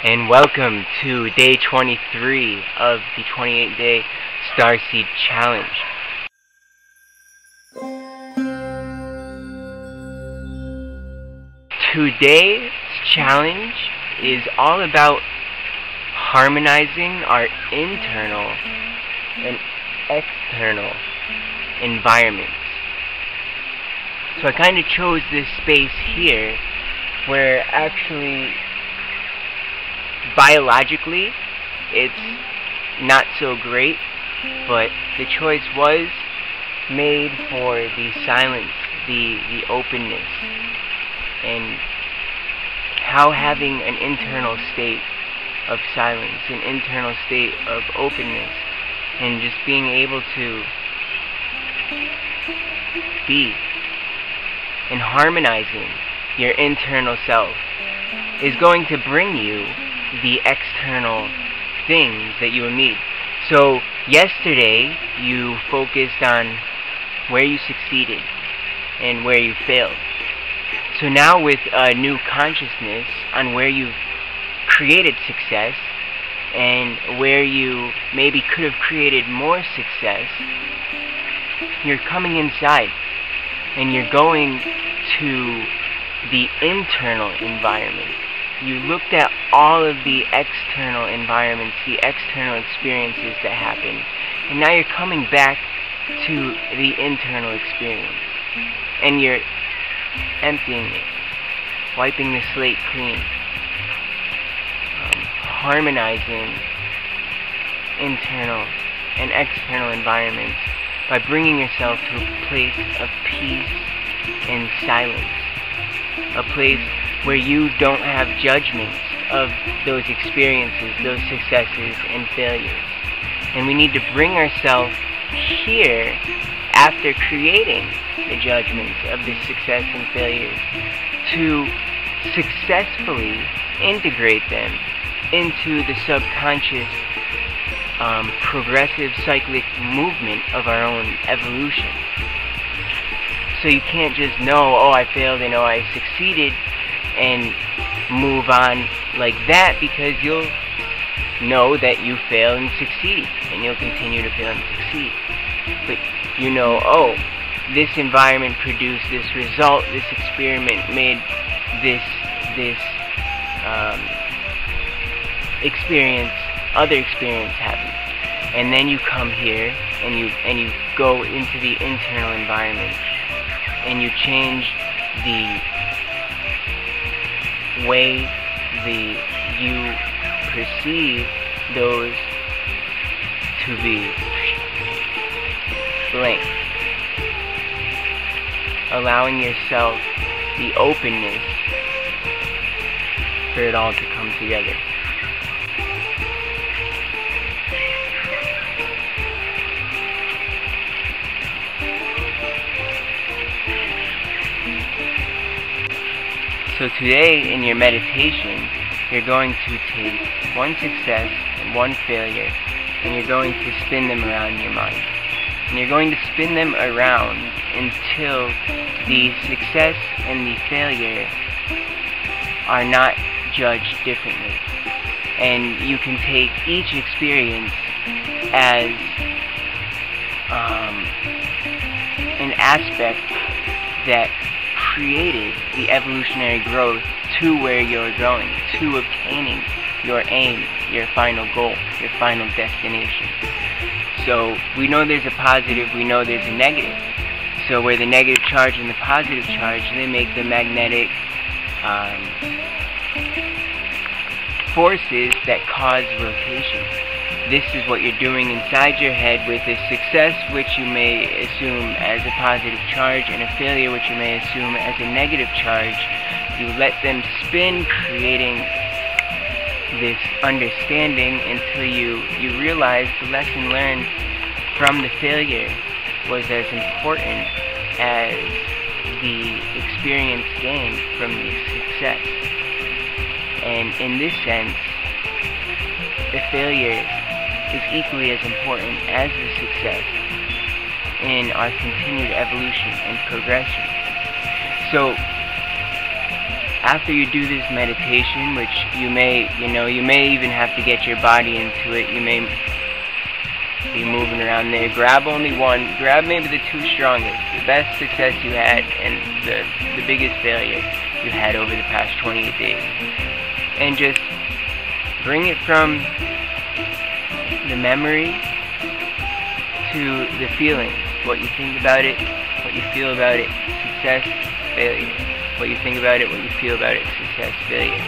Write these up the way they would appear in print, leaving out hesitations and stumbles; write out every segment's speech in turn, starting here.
and welcome to day 23 of the 28-day Starseed Challenge. Today's challenge is all about harmonizing our internal and external environments. So I kind of chose this space here where actually biologically it's not so great, but the choice was made for the silence, the openness, and how having an internal state of silence, an internal state of openness, and just being able to be and harmonizing your internal self is going to bring you the external things that you will need. So yesterday you focused on where you succeeded and where you failed. So now with a new consciousness on where you've created success and where you maybe could have created more success, you're coming inside and you're going to the internal environment. You looked at all of the external environments, the external experiences that happened, and now you're coming back to the internal experience. And you're emptying it, wiping the slate clean, harmonizing internal and external environments by bringing yourself to a place of peace and silence, a place where you don't have judgments of those experiences, those successes and failures. And we need to bring ourselves here after creating the judgments of the success and failures to successfully integrate them into the subconscious progressive cyclic movement of our own evolution. So you can't just know, oh, I failed and oh, I succeeded, and move on like that, because you'll know that you fail and succeed, and you'll continue to fail and succeed. But you know, oh, this environment produced this result, this experiment made this other experience happen. And then you come here and you go into the internal environment and you change the way you perceive those to be blank, allowing yourself the openness for it all to come together. So today in your meditation, you're going to take one success and one failure, and you're going to spin them around in your mind. And you're going to spin them around until the success and the failure are not judged differently. And you can take each experience as an aspect that created the evolutionary growth to where you're going, to obtaining your aim, your final goal, your final destination. So we know there's a positive, we know there's a negative. So where the negative charge and the positive charge, they make the magnetic forces that cause rotation. This is what you're doing inside your head with a success which you may assume as a positive charge and a failure which you may assume as a negative charge. You let them spin, creating this understanding until you realize the lesson learned from the failure was as important as the experience gained from the success. And in this sense, the failure is equally as important as the success in our continued evolution and progression. So after you do this meditation, which you may even have to get your body into it. You may be moving around there. Grab only one. Grab maybe the two strongest. The best success you had and the biggest failure you had over the past 28 days. And just bring it from the memory to the feelings. What you think about it, what you feel about it, success, failure. What you think about it, what you feel about it, success, failure.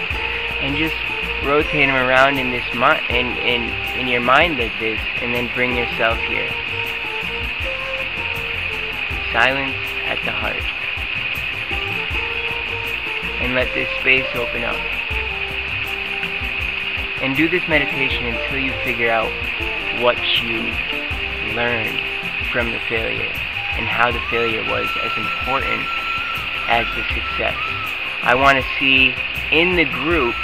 And just rotate them around in this in your mind like this, and then bring yourself here. Silence at the heart. And let this space open up. And do this meditation until you figure out what you learned from the failure and how the failure was as important as the success. I want to see in the group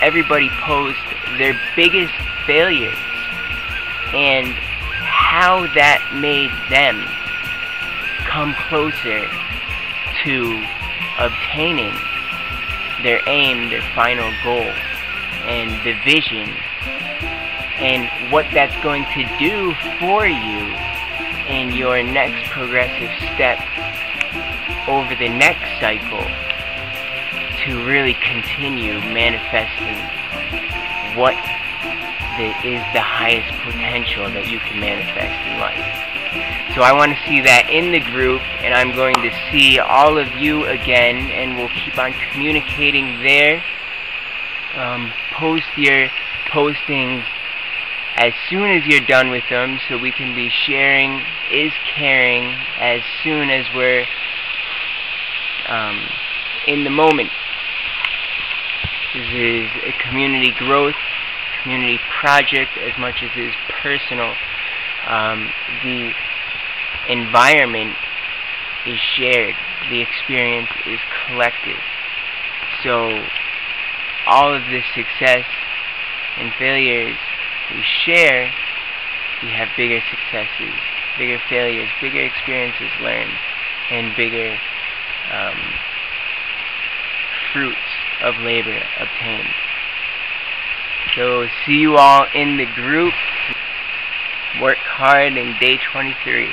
everybody post their biggest failures and how that made them come closer to obtaining their aim, their final goal, and the vision, and what that's going to do for you in your next progressive step over the next cycle to really continue manifesting what is the highest potential that you can manifest in life. So I want to see that in the group, and I'm going to see all of you again, and we'll keep on communicating there. Post your postings as soon as you're done with them, so we can be sharing is caring as soon as we're in the moment. This is a community growth, community project as much as it is personal. The environment is shared, the experience is collective. So all of this success and failures we share, we have bigger successes, bigger failures, bigger experiences learned, and bigger fruits of labor obtained. So see you all in the group. Work hard in day 23.